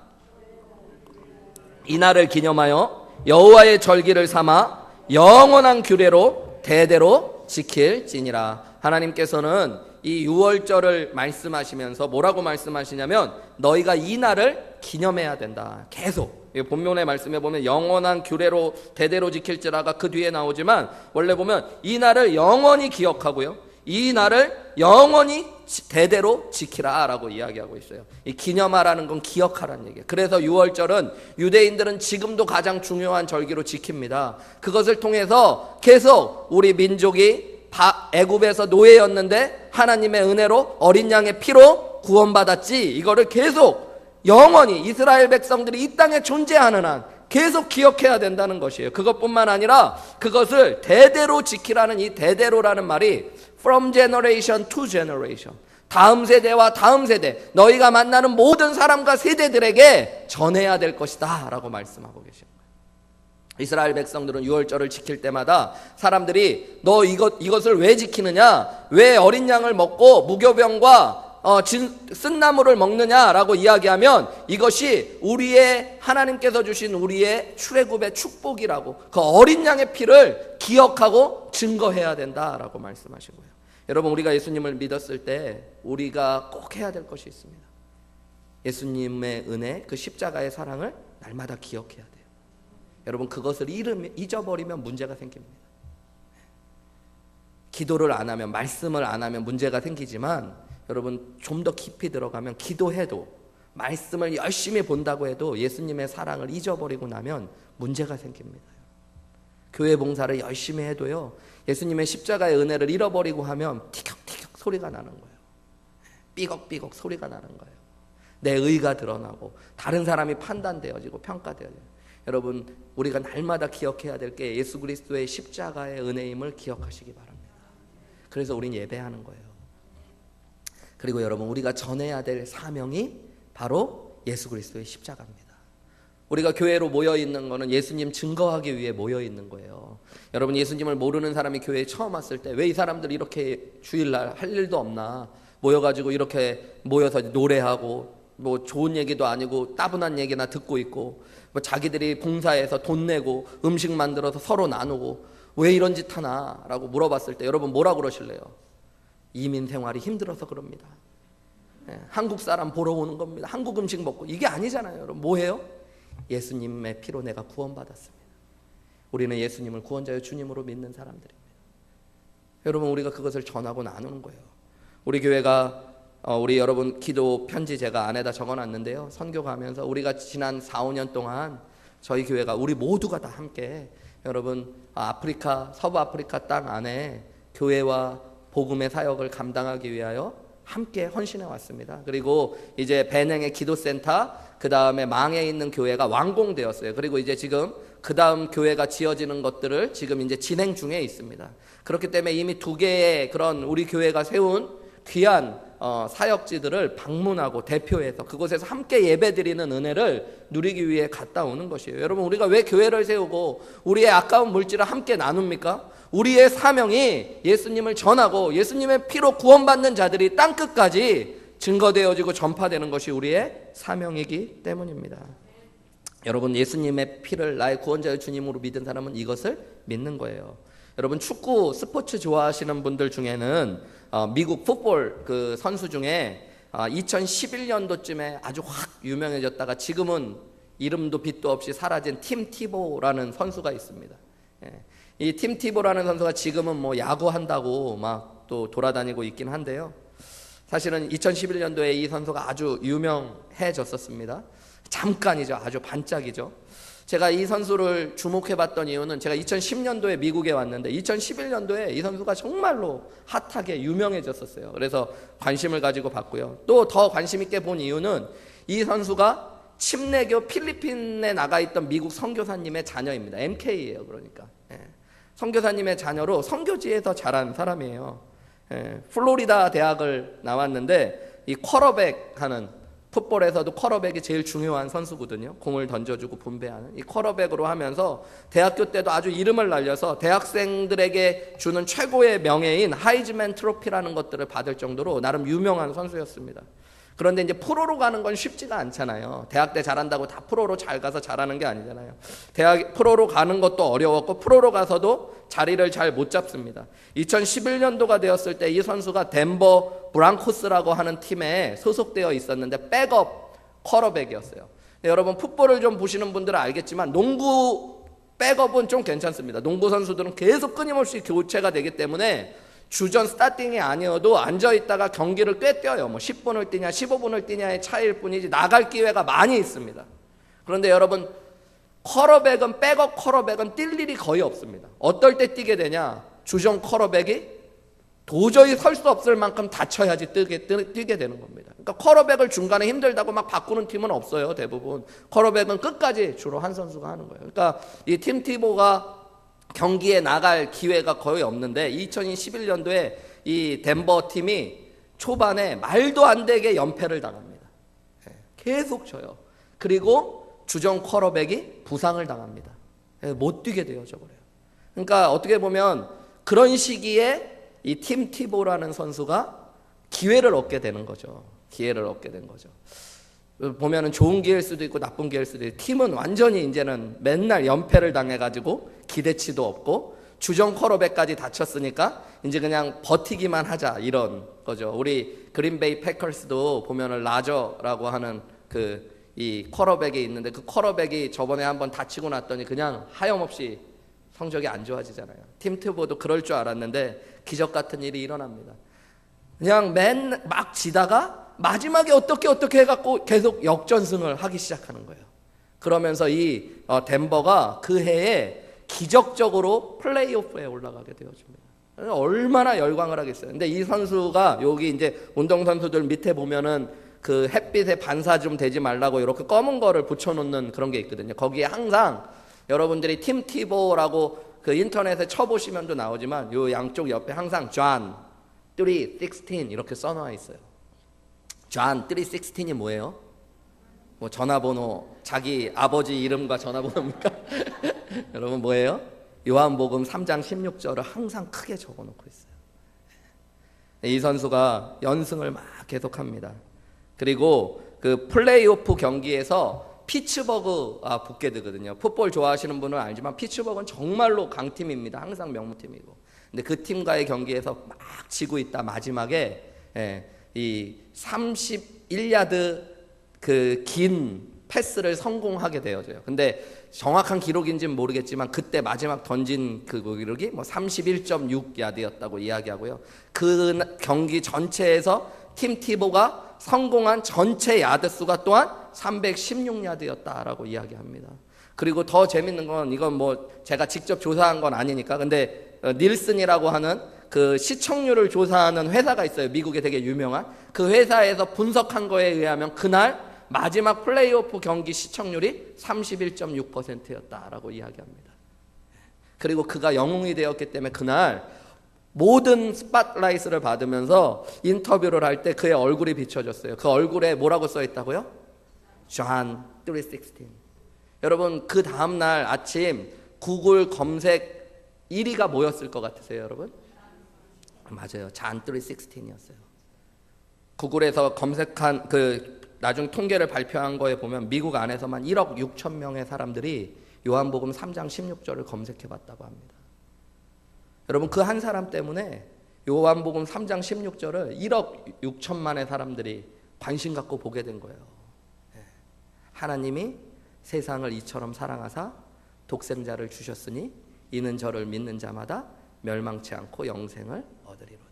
이날을 기념하여 여호와의 절기를 삼아 영원한 규례로 대대로 지킬지니라. 하나님께서는 이 유월절을 말씀하시면서 뭐라고 말씀하시냐면, 너희가 이 날을 기념해야 된다. 계속 본문의 말씀에 보면 영원한 규례로 대대로 지킬지라가 그 뒤에 나오지만, 원래 보면 이 날을 영원히 기억하고요, 이 날을 영원히 대대로 지키라 라고 이야기하고 있어요. 이 기념하라는 건 기억하라는 얘기예요. 그래서 유월절은 유대인들은 지금도 가장 중요한 절기로 지킵니다. 그것을 통해서 계속 우리 민족이 애굽에서 노예였는데 하나님의 은혜로 어린 양의 피로 구원받았지, 이거를 계속 영원히 이스라엘 백성들이 이 땅에 존재하는 한 계속 기억해야 된다는 것이에요. 그것뿐만 아니라 그것을 대대로 지키라는, 이 대대로라는 말이 from generation to generation, 다음 세대와 다음 세대, 너희가 만나는 모든 사람과 세대들에게 전해야 될 것이다 라고 말씀하고 계십니다. 이스라엘 백성들은 유월절을 지킬 때마다 사람들이 너 이것을 왜 지키느냐, 왜 어린 양을 먹고 무교병과 쓴나물을 먹느냐라고 이야기하면, 이것이 우리의 하나님께서 주신 우리의 출애굽의 축복이라고, 그 어린 양의 피를 기억하고 증거해야 된다라고 말씀하신 거예요. 여러분, 우리가 예수님을 믿었을 때 우리가 꼭 해야 될 것이 있습니다. 예수님의 은혜, 그 십자가의 사랑을 날마다 기억해야 돼요. 여러분, 그것을 잊어버리면 문제가 생깁니다. 기도를 안 하면, 말씀을 안 하면 문제가 생기지만, 여러분, 좀 더 깊이 들어가면 기도해도, 말씀을 열심히 본다고 해도 예수님의 사랑을 잊어버리고 나면 문제가 생깁니다. 교회 봉사를 열심히 해도요, 예수님의 십자가의 은혜를 잃어버리고 하면 티격티격 소리가 나는 거예요. 삐걱삐걱 소리가 나는 거예요. 내 의가 드러나고 다른 사람이 판단되어지고 평가되어져요. 여러분, 우리가 날마다 기억해야 될 게 예수 그리스도의 십자가의 은혜임을 기억하시기 바랍니다. 그래서 우린 예배하는 거예요. 그리고 여러분, 우리가 전해야 될 사명이 바로 예수 그리스도의 십자가입니다. 우리가 교회로 모여있는 거는 예수님 증거하기 위해 모여있는 거예요. 여러분, 예수님을 모르는 사람이 교회에 처음 왔을 때 왜 이 사람들이 이렇게 주일날 할 일도 없나, 모여가지고 이렇게 모여서 노래하고 뭐 좋은 얘기도 아니고 따분한 얘기나 듣고 있고, 뭐 자기들이 봉사해서 돈 내고 음식 만들어서 서로 나누고 왜 이런 짓 하나 라고 물어봤을 때 여러분 뭐라 그러실래요? 이민 생활이 힘들어서 그럽니다. 한국 사람 보러 오는 겁니다. 한국 음식 먹고. 이게 아니잖아요. 여러분, 뭐예요? 예수님의 피로 내가 구원받았습니다. 우리는 예수님을 구원자여 주님으로 믿는 사람들입니다. 여러분, 우리가 그것을 전하고 나누는 거예요. 우리 교회가 우리 여러분 기도 편지 제가 안에다 적어놨는데요, 선교 가면서 우리가 지난 4, 5년 동안 저희 교회가 우리 모두가 다 함께 여러분 아프리카, 서부 아프리카 땅 안에 교회와 복음의 사역을 감당하기 위하여 함께 헌신해 왔습니다. 그리고 이제 베냉의 기도센터, 그 다음에 망해 있는 교회가 완공되었어요. 그리고 이제 지금 그 다음 교회가 지어지는 것들을 지금 이제 진행 중에 있습니다. 그렇기 때문에 이미 2개의 그런 우리 교회가 세운 귀한 사역지들을 방문하고 대표해서 그곳에서 함께 예배드리는 은혜를 누리기 위해 갔다 오는 것이에요. 여러분, 우리가 왜 교회를 세우고 우리의 아까운 물질을 함께 나눕니까? 우리의 사명이 예수님을 전하고 예수님의 피로 구원받는 자들이 땅끝까지 증거되어지고 전파되는 것이 우리의 사명이기 때문입니다. 여러분, 예수님의 피를 나의 구원자의 주님으로 믿은 사람은 이것을 믿는 거예요. 여러분, 축구 스포츠 좋아하시는 분들 중에는 미국 풋볼 그 선수 중에 2011년도쯤에 아주 확 유명해졌다가 지금은 이름도 빛도 없이 사라진 팀 티보라는 선수가 있습니다. 이 팀 티보라는 선수가 지금은 뭐 야구한다고 막 또 돌아다니고 있긴 한데요. 사실은 2011년도에 이 선수가 아주 유명해졌었습니다. 잠깐이죠. 아주 반짝이죠. 제가 이 선수를 주목해봤던 이유는 제가 2010년도에 미국에 왔는데 2011년도에 이 선수가 정말로 핫하게 유명해졌었어요. 그래서 관심을 가지고 봤고요. 또 더 관심 있게 본 이유는 이 선수가 침례교 필리핀에 나가 있던 미국 선교사님의 자녀입니다. MK예요. 그러니까 선교사님의 자녀로 선교지에서 자란 사람이에요. 플로리다 대학을 나왔는데 이 쿼터백 하는, 풋볼에서도 쿼터백이 제일 중요한 선수거든요. 공을 던져주고 분배하는 이 쿼터백으로 하면서 대학교 때도 아주 이름을 날려서 대학생들에게 주는 최고의 명예인 하이즈맨 트로피라는 것들을 받을 정도로 나름 유명한 선수였습니다. 그런데 이제 프로로 가는 건 쉽지가 않잖아요. 대학 때 잘한다고 다 프로로 잘 가서 잘하는 게 아니잖아요. 프로로 가는 것도 어려웠고 프로로 가서도 자리를 잘 못 잡습니다. 2011년도가 되었을 때 이 선수가 덴버 브랑코스라고 하는 팀에 소속되어 있었는데 백업 쿼터백이었어요. 여러분, 풋볼을 좀 보시는 분들은 알겠지만 농구 백업은 좀 괜찮습니다. 농구 선수들은 계속 끊임없이 교체가 되기 때문에 주전 스타팅이 아니어도 앉아있다가 경기를 꽤 뛰어요. 뭐 10분을 뛰냐 15분을 뛰냐의 차이일 뿐이지 나갈 기회가 많이 있습니다. 그런데 여러분, 쿼터백은, 백업 쿼터백은 뛸 일이 거의 없습니다. 어떨 때 뛰게 되냐, 주전 쿼터백이 도저히 설 수 없을 만큼 다쳐야지 뛰게 되는 겁니다. 그러니까 쿼터백을 중간에 힘들다고 막 바꾸는 팀은 없어요. 대부분 쿼터백은 끝까지 주로 한 선수가 하는 거예요. 그러니까 이 팀 티보가 경기에 나갈 기회가 거의 없는데 2011년도에 이 덴버 팀이 초반에 말도 안 되게 연패를 당합니다. 계속 져요. 그리고 주전 쿼터백이 부상을 당합니다. 못 뛰게 되어져 버려요. 그러니까 어떻게 보면 그런 시기에 이 팀 티보라는 선수가 기회를 얻게 되는 거죠. 기회를 얻게 된 거죠. 보면은 좋은 기회일 수도 있고 나쁜 기회일 수도 있고, 팀은 완전히 이제는 맨날 연패를 당해가지고 기대치도 없고 주전 쿼터백까지 다쳤으니까 이제 그냥 버티기만 하자 이런 거죠. 우리 그린베이 패커스도 보면은 라저라고 하는 이 쿼터백이 있는데 그 쿼터백이 저번에 한번 다치고 났더니 그냥 하염없이 성적이 안 좋아지잖아요. 팀 티보도 그럴 줄 알았는데 기적 같은 일이 일어납니다. 그냥 맨 막 지다가 마지막에 어떻게 해갖고 계속 역전승을 하기 시작하는 거예요. 그러면서 이 덴버가 그 해에 기적적으로 플레이오프에 올라가게 되어집니다. 얼마나 열광을 하겠어요. 근데 이 선수가 여기 이제 운동선수들 밑에 보면은 그 햇빛에 반사 좀 되지 말라고 이렇게 검은 거를 붙여놓는 그런 게 있거든요. 거기에 항상 여러분들이 팀 티보라고 그 인터넷에 쳐보시면도 나오지만 요 양쪽 옆에 항상 존 316 이렇게 써놓아 있어요. 존 316이 뭐예요? 뭐 전화번호, 자기 아버지 이름과 전화번호입니까? 여러분 뭐예요? 요한복음 3장 16절을 항상 크게 적어놓고 있어요. 이 선수가 연승을 막 계속합니다. 그리고 그 플레이오프 경기에서 피츠버그 붙게 되거든요. 풋볼 좋아하시는 분은 알지만 피츠버그는 정말로 강팀입니다. 항상 명문팀이고. 근데 그 팀과의 경기에서 막 지고 있다 마지막에 이 31야드 그 긴 패스를 성공하게 되어져요. 근데 정확한 기록인지는 모르겠지만 그때 마지막 던진 그 기록이 뭐 31.6야드였다고 이야기하고요. 그 경기 전체에서 팀 티보가 성공한 전체 야드 수가 또한 316야드였다라고 이야기합니다. 그리고 더 재밌는 건 이건 뭐 제가 직접 조사한 건 아니니까 근데 닐슨이라고 하는 그 시청률을 조사하는 회사가 있어요. 미국에 되게 유명한 그 회사에서 분석한 거에 의하면 그날 마지막 플레이오프 경기 시청률이 31.6%였다라고 이야기합니다. 그리고 그가 영웅이 되었기 때문에 그날 모든 스팟라이트를 받으면서 인터뷰를 할 때 그의 얼굴이 비춰졌어요. 그 얼굴에 뭐라고 써 있다고요? 존 316. 여러분 그 다음날 아침 구글 검색 1위가 뭐였을 것 같으세요, 여러분? 맞아요. 존 316이었어요. 구글에서 검색한 나중 통계를 발표한 거에 보면 미국 안에서만 1억 6천 명의 사람들이 요한복음 3장 16절을 검색해 봤다고 합니다. 여러분, 그 한 사람 때문에 요한복음 3장 16절을 1억 6천만의 사람들이 관심 갖고 보게 된 거예요. 하나님이 세상을 이처럼 사랑하사 독생자를 주셨으니 이는 저를 믿는 자마다 멸망치 않고 영생을 얻으리로다.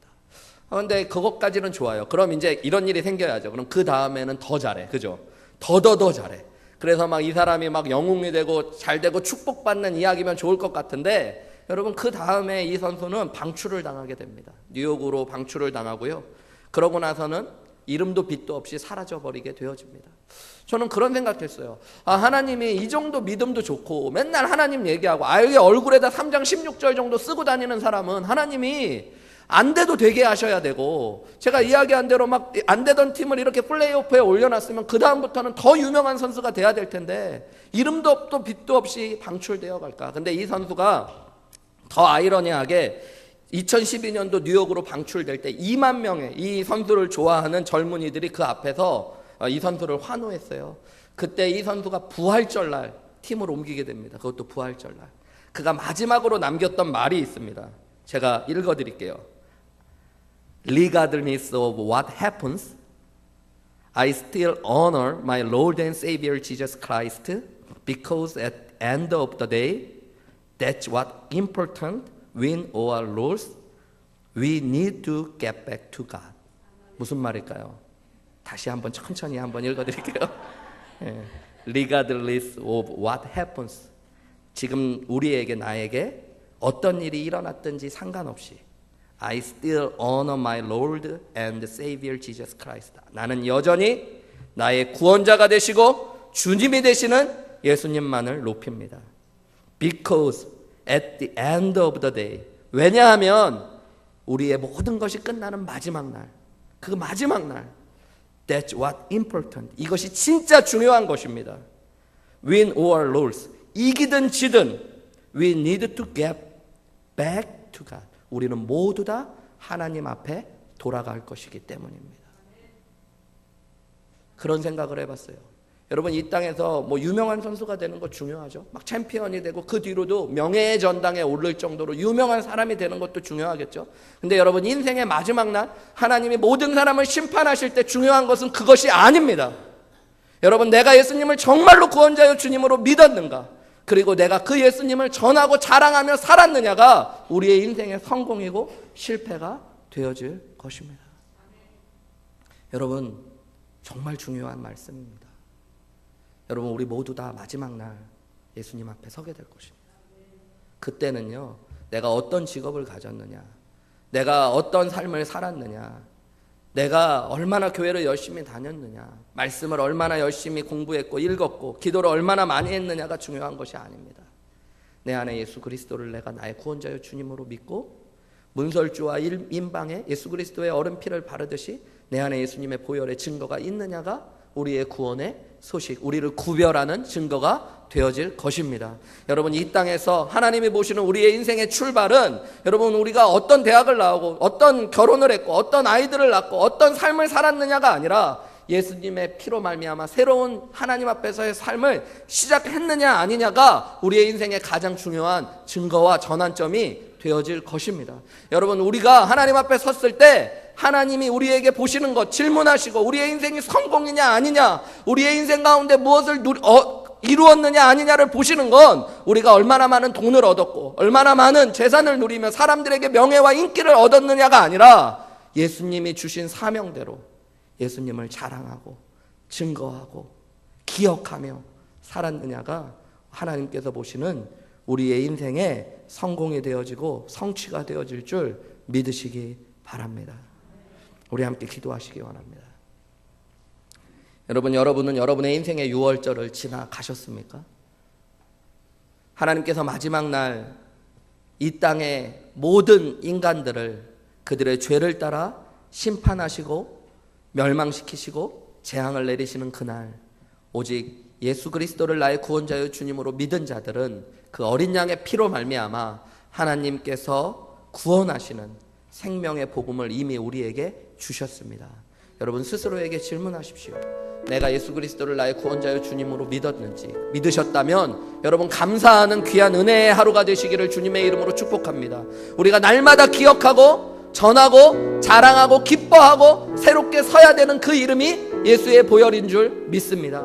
그런데 그것까지는 좋아요. 그럼 이제 이런 일이 생겨야죠. 그럼 그 다음에는 더 잘해. 그죠? 더 잘해. 그래서 막 이 사람이 막 영웅이 되고 잘 되고 축복받는 이야기면 좋을 것 같은데, 여러분, 그 다음에 이 선수는 방출을 당하게 됩니다. 뉴욕으로 방출을 당하고요. 그러고 나서는 이름도 빛도 없이 사라져버리게 되어집니다. 저는 그런 생각했어요. 하나님이 이 정도 믿음도 좋고 맨날 하나님 얘기하고 아예 얼굴에다 3장 16절 정도 쓰고 다니는 사람은 하나님이 안 돼도 되게 하셔야 되고, 제가 이야기한 대로 막 안 되던 팀을 이렇게 플레이오프에 올려놨으면 그 다음부터는 더 유명한 선수가 돼야 될 텐데 이름도 없고 빛도 없이 방출되어 갈까. 근데 이 선수가 더 아이러니하게 2012년도 뉴욕으로 방출될 때 2만 명의 이 선수를 좋아하는 젊은이들이 그 앞에서 이 선수를 환호했어요. 그때 이 선수가 부활절날 팀을 옮기게 됩니다. 그것도 부활절날. 그가 마지막으로 남겼던 말이 있습니다. 제가 읽어드릴게요. Regardless of what happens, I still honor my Lord and Savior Jesus Christ because at the end of the day, that's what important. Win or lose, we need to get back to God. 무슨 말일까요? 다시 한번 천천히 한번 읽어드릴게요. Regardless of what happens, 지금 우리에게 나에게 어떤 일이 일어났든지 상관없이 I still honor my Lord and Savior Jesus Christ. 나는 여전히 나의 구원자가 되시고 주님이 되시는 예수님만을 높입니다. Because at the end of the day, 왜냐하면 우리의 모든 것이 끝나는 마지막 날, 그 마지막 날, that's what important. 이것이 진짜 중요한 것입니다. Win or lose, 이기든 지든 we need to get back to God. 우리는 모두 다 하나님 앞에 돌아갈 것이기 때문입니다. 그런 생각을 해봤어요. 여러분, 이 땅에서 뭐 유명한 선수가 되는 거 중요하죠. 막 챔피언이 되고 그 뒤로도 명예의 전당에 오를 정도로 유명한 사람이 되는 것도 중요하겠죠. 근데 여러분, 인생의 마지막 날 하나님이 모든 사람을 심판하실 때 중요한 것은 그것이 아닙니다. 여러분, 내가 예수님을 정말로 구원자여 주님으로 믿었는가, 그리고 내가 그 예수님을 전하고 자랑하며 살았느냐가 우리의 인생의 성공이고 실패가 되어질 것입니다. 여러분, 정말 중요한 말씀입니다. 여러분, 우리 모두 다 마지막 날 예수님 앞에 서게 될 것입니다. 그때는요, 내가 어떤 직업을 가졌느냐, 내가 어떤 삶을 살았느냐, 내가 얼마나 교회를 열심히 다녔느냐, 말씀을 얼마나 열심히 공부했고 읽었고 기도를 얼마나 많이 했느냐가 중요한 것이 아닙니다. 내 안에 예수 그리스도를 내가 나의 구원자여 주님으로 믿고 문설주와 임방에 예수 그리스도의 얼음 피를 바르듯이 내 안에 예수님의 보혈의 증거가 있느냐가 우리의 구원의 소식, 우리를 구별하는 증거가 되어질 것입니다. 여러분, 이 땅에서 하나님이 보시는 우리의 인생의 출발은, 여러분, 우리가 어떤 대학을 나오고 어떤 결혼을 했고 어떤 아이들을 낳고 어떤 삶을 살았느냐가 아니라 예수님의 피로 말미암아 새로운 하나님 앞에서의 삶을 시작했느냐 아니냐가 우리의 인생의 가장 중요한 증거와 전환점이 되어질 것입니다. 여러분, 우리가 하나님 앞에 섰을 때 하나님이 우리에게 보시는 것, 질문하시고 우리의 인생이 성공이냐 아니냐, 우리의 인생 가운데 무엇을 이루었느냐 아니냐를 보시는 건 우리가 얼마나 많은 돈을 얻었고 얼마나 많은 재산을 누리며 사람들에게 명예와 인기를 얻었느냐가 아니라 예수님이 주신 사명대로 예수님을 자랑하고 증거하고 기억하며 살았느냐가 하나님께서 보시는 우리의 인생의 성공이 되어지고 성취가 되어질 줄 믿으시기 바랍니다. 우리 함께 기도하시기 원합니다. 여러분은 여러분의 인생의 유월절을 지나가셨습니까? 하나님께서 마지막 날 이 땅의 모든 인간들을 그들의 죄를 따라 심판하시고 멸망시키시고 재앙을 내리시는 그날, 오직 예수 그리스도를 나의 구원자여 주님으로 믿은 자들은 그 어린 양의 피로 말미암아 하나님께서 구원하시는 생명의 복음을 이미 우리에게 주셨습니다. 여러분 스스로에게 질문하십시오. 내가 예수 그리스도를 나의 구원자여 주님으로 믿었는지. 믿으셨다면 여러분 감사하는 귀한 은혜의 하루가 되시기를 주님의 이름으로 축복합니다. 우리가 날마다 기억하고 전하고 자랑하고 기뻐하고 새롭게 서야 되는 그 이름이 예수의 보혈인 줄 믿습니다.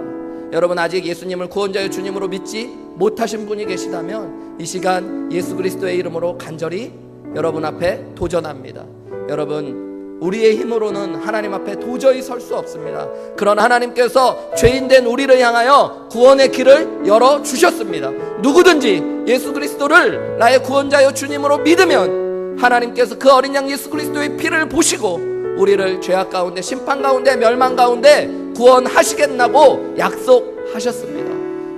여러분 아직 예수님을 구원자여 주님으로 믿지 못하신 분이 계시다면 이 시간 예수 그리스도의 이름으로 간절히 여러분 앞에 도전합니다. 여러분 우리의 힘으로는 하나님 앞에 도저히 설 수 없습니다. 그러나 하나님께서 죄인된 우리를 향하여 구원의 길을 열어주셨습니다. 누구든지 예수 그리스도를 나의 구원자여 주님으로 믿으면 하나님께서 그 어린 양 예수 그리스도의 피를 보시고 우리를 죄악 가운데 심판 가운데 멸망 가운데 구원하시겠다고 약속하셨습니다.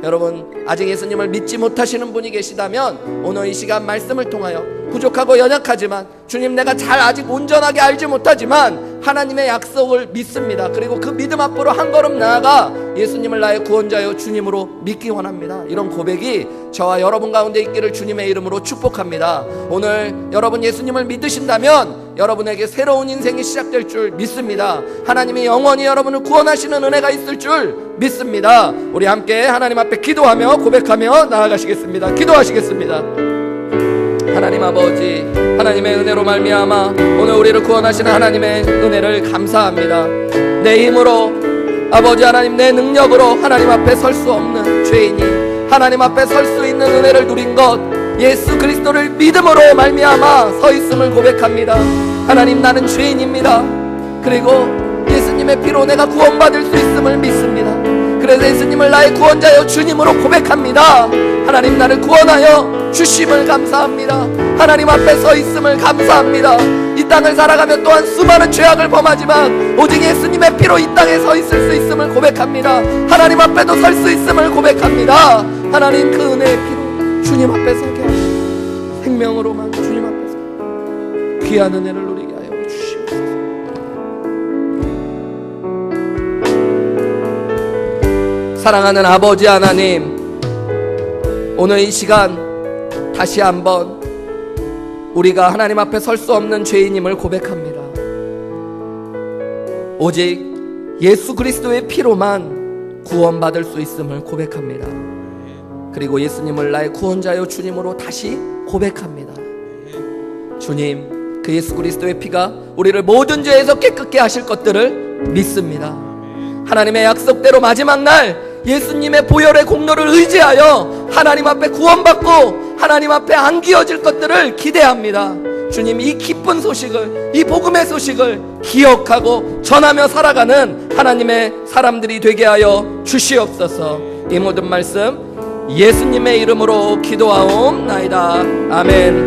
여러분 아직 예수님을 믿지 못하시는 분이 계시다면 오늘 이 시간 말씀을 통하여 부족하고 연약하지만 주님 내가 잘 아직 온전하게 알지 못하지만 하나님의 약속을 믿습니다. 그리고 그 믿음 앞으로 한 걸음 나아가 예수님을 나의 구원자여 주님으로 믿기 원합니다. 이런 고백이 저와 여러분 가운데 있기를 주님의 이름으로 축복합니다. 오늘 여러분 예수님을 믿으신다면 여러분에게 새로운 인생이 시작될 줄 믿습니다. 하나님이 영원히 여러분을 구원하시는 은혜가 있을 줄 믿습니다. 우리 함께 하나님 앞에 기도하며 고백하며 나아가시겠습니다. 기도하시겠습니다. 하나님 아버지, 하나님의 은혜로 말미암아 오늘 우리를 구원하시는 하나님의 은혜를 감사합니다. 내 힘으로 아버지 하나님 내 능력으로 하나님 앞에 설 수 없는 죄인이 하나님 앞에 설 수 있는 은혜를 누린 것 예수 그리스도를 믿음으로 말미암아 서 있음을 고백합니다. 하나님 나는 죄인입니다. 그리고 예수님의 피로 내가 구원받을 수 있음을 믿습니다. 그래서 예수님을 나의 구원자여 주님으로 고백합니다. 하나님 나를 구원하여 주심을 감사합니다. 하나님 앞에 서 있음을 감사합니다. 이 땅을 살아가며 또한 수많은 죄악을 범하지만 오직 예수님의 피로 이 땅에 서 있을 수 있음을 고백합니다. 하나님 앞에도 설 수 있음을 고백합니다. 하나님 그 은혜의 피로 주님 앞에 서게 하시고 생명으로만 주님 앞에서 귀한 은혜를 누리게 하여 주시옵소서. 사랑하는 아버지 하나님, 오늘 이 시간 다시 한번 우리가 하나님 앞에 설 수 없는 죄인임을 고백합니다. 오직 예수 그리스도의 피로만 구원받을 수 있음을 고백합니다. 그리고 예수님을 나의 구원자여 주님으로 다시 고백합니다. 주님, 그 예수 그리스도의 피가 우리를 모든 죄에서 깨끗게 하실 것들을 믿습니다. 하나님의 약속대로 마지막 날 예수님의 보혈의 공로를 의지하여 하나님 앞에 구원받고 하나님 앞에 안기어질 것들을 기대합니다. 주님, 이 기쁜 소식을, 이 복음의 소식을 기억하고 전하며 살아가는 하나님의 사람들이 되게 하여 주시옵소서. 이 모든 말씀 예수님의 이름으로 기도하옵나이다. 아멘.